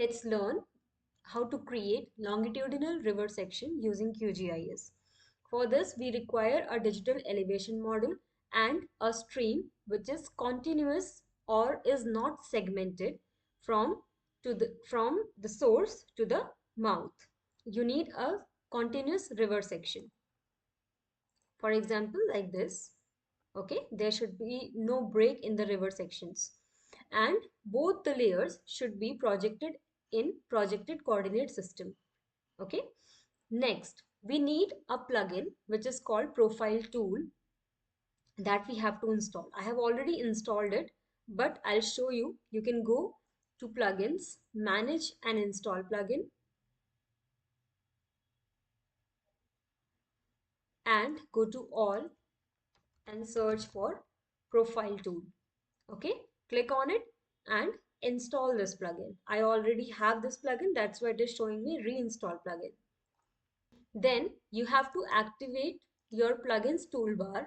let's learn how to create longitudinal river section using QGIS. For this, we require a digital elevation model and a stream which is continuous or is not segmented from the source to the mouth. You need a continuous river section. For example, like this. Okay, there should be no break in the river sections, and both the layers should be projected in projected coordinate system. Okay, next we need a plugin which is called profile tool that we have to install. I have already installed it, but I'll show you. You can go to plugins, manage and install plugin, and go to all and search for profile tool. Okay, click on it and install this plugin. I already have this plugin, that's why it is showing me reinstall plugin. Then you have to activate your plugins toolbar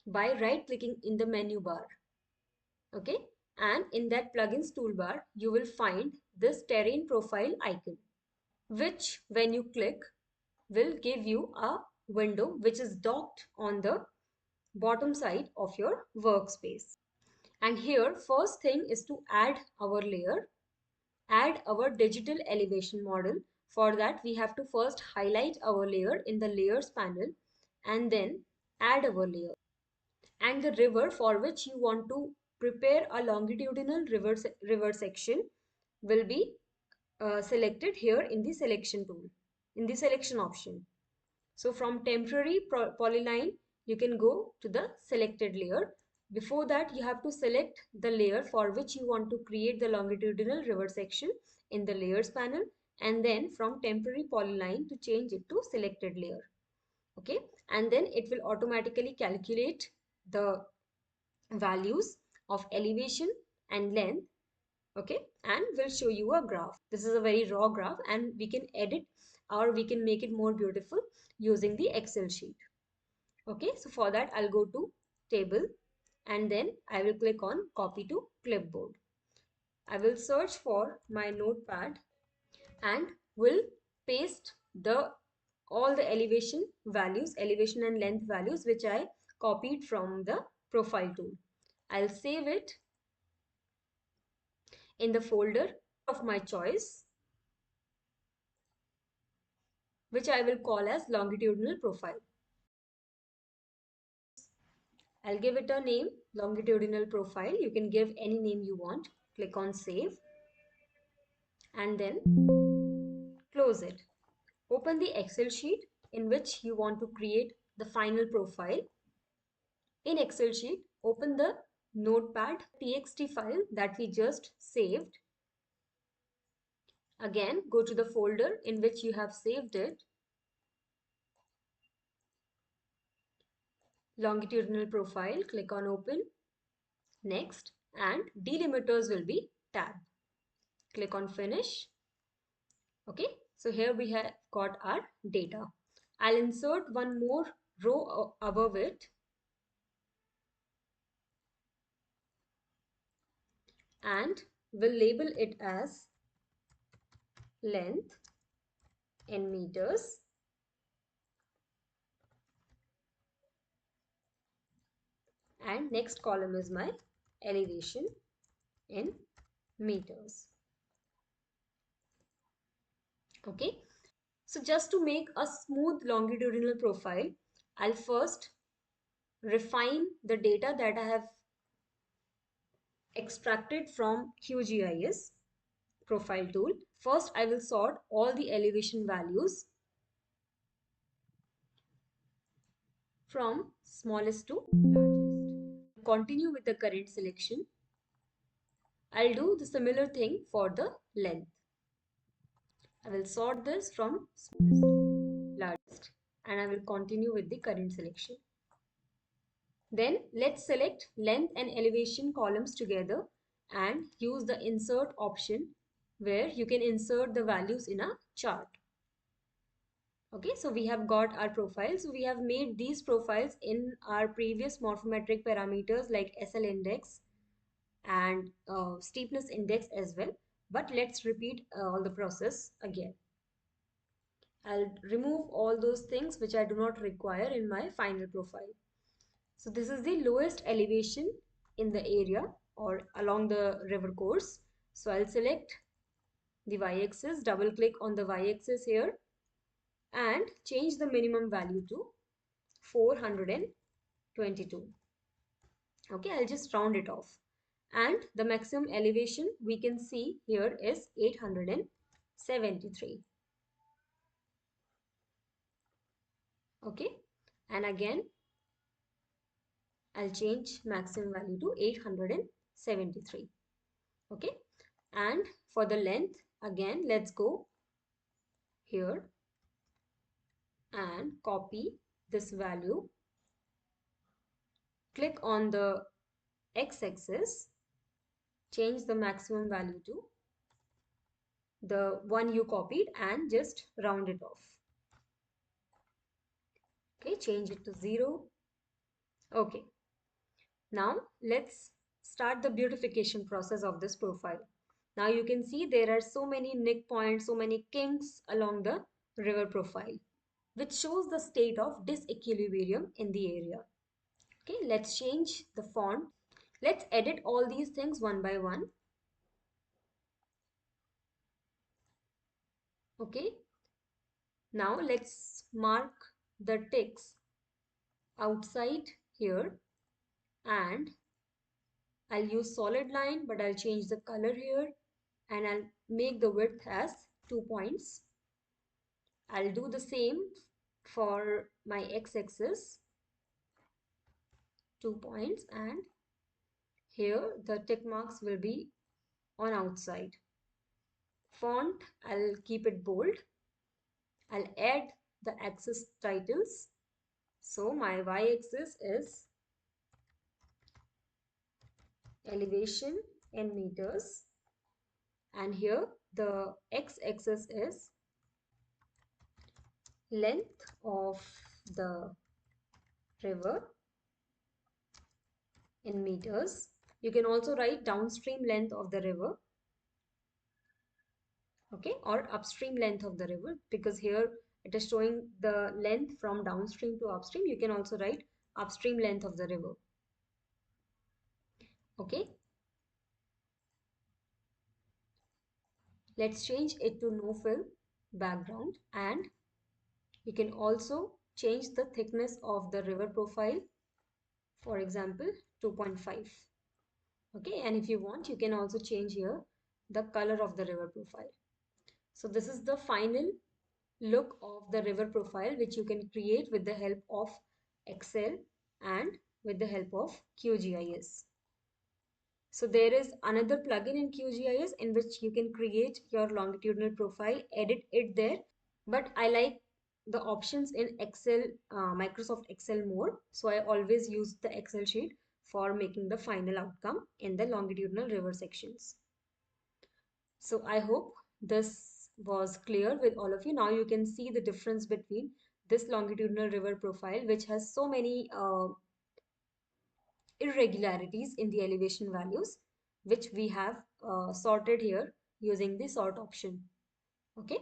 by right clicking in the menu bar. Okay, and in that plugins toolbar you will find this terrain profile icon, which when you click will give you a window which is docked on the bottom side of your workspace. And here first thing is to add our layer, add our digital elevation model. For that we have to first highlight our layer in the layers panel and then add our layer. And the river for which you want to prepare a longitudinal river section will be selected here in the selection tool, in the selection option. So from temporary polyline, you can go to the selected layer. Before that, you have to select the layer for which you want to create the longitudinal river section in the layers panel, and then from temporary polyline to change it to selected layer. Okay, and then it will automatically calculate the values of elevation and length. Okay, and we'll show you a graph. This is a very raw graph and we can edit or we can make it more beautiful using the Excel sheet. Okay, so for that I'll go to table and then I will click on copy to clipboard. I will search for my notepad and will paste the all the elevation values, elevation and length values which I copied from the profile tool. I'll save it in the folder of my choice, which I will call as longitudinal profile. I'll give it a name, longitudinal profile. You can give any name you want. Click on save and then close it. Open the Excel sheet in which you want to create the final profile. In Excel sheet, open the notepad txt file that we just saved. Again, go to the folder in which you have saved it. Longitudinal profile, click on open. Next, and delimiters will be tab. Click on finish. Okay, so here we have got our data. I'll insert one more row above it and will label it as length in meters and next column is my elevation in meters. Okay, so just to make a smooth longitudinal profile, I'll first refine the data that I have extracted from QGIS profile tool. First, I will sort all the elevation values from smallest to largest. Continue with the current selection. I'll do the similar thing for the length. I will sort this from smallest to largest and I will continue with the current selection. Then let's select length and elevation columns together and use the insert option where you can insert the values in a chart. Okay, so we have got our profiles. So we have made these profiles in our previous morphometric parameters like SL index and steepness index as well. But let's repeat all the process again. I'll remove all those things which I do not require in my final profile. So this is the lowest elevation in the area or along the river course. So I'll select the y-axis, double click on the y-axis here and change the minimum value to 422. Okay, I'll just round it off. And the maximum elevation we can see here is 873. Okay, and again I'll change maximum value to 873. Okay, and for the length again let's go here and copy this value, click on the x-axis, change the maximum value to the one you copied and just round it off. Okay, change it to 0. Okay, now let's start the beautification process of this profile. Now you can see there are so many nick points, so many kinks along the river profile, which shows the state of disequilibrium in the area. Okay, let's change the font. Let's edit all these things one by one. Okay, now let's mark the ticks outside here and I'll use solid line, but I'll change the color here and I'll make the width as 2 points. I'll do the same for my x-axis, 2 points, and here the tick marks will be on outside. Font, I'll keep it bold. I'll add the axis titles. So my y-axis is elevation in meters and here the x-axis is length of the river in meters. You can also write downstream length of the river, okay, or upstream length of the river, because here it is showing the length from downstream to upstream. You can also write upstream length of the river. Okay, let's change it to no fill background and you can also change the thickness of the river profile, for example 2.5. Okay, and if you want you can also change here the color of the river profile. So this is the final look of the river profile which you can create with the help of Excel and with the help of QGIS. So there is another plugin in QGIS in which you can create your longitudinal profile, edit it there. But I like the options in Excel, Microsoft Excel more. So I always use the Excel sheet for making the final outcome in the longitudinal river sections. So I hope this was clear with all of you. Now you can see the difference between this longitudinal river profile, which has so many irregularities in the elevation values, which we have sorted here using the sort option. Okay,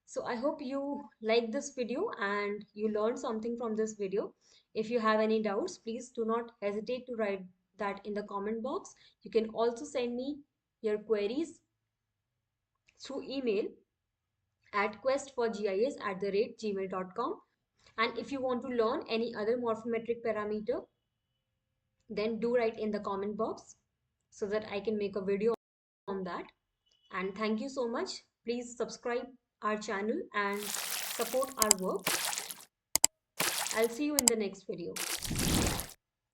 so I hope you like this video and you learned something from this video. If you have any doubts, please do not hesitate to write that in the comment box. You can also send me your queries through email at questforgis@gmail.com. And if you want to learn any other morphometric parameter, then do write in the comment box so that I can make a video on that. And thank you so much. Please subscribe our channel and support our work. I'll see you in the next video.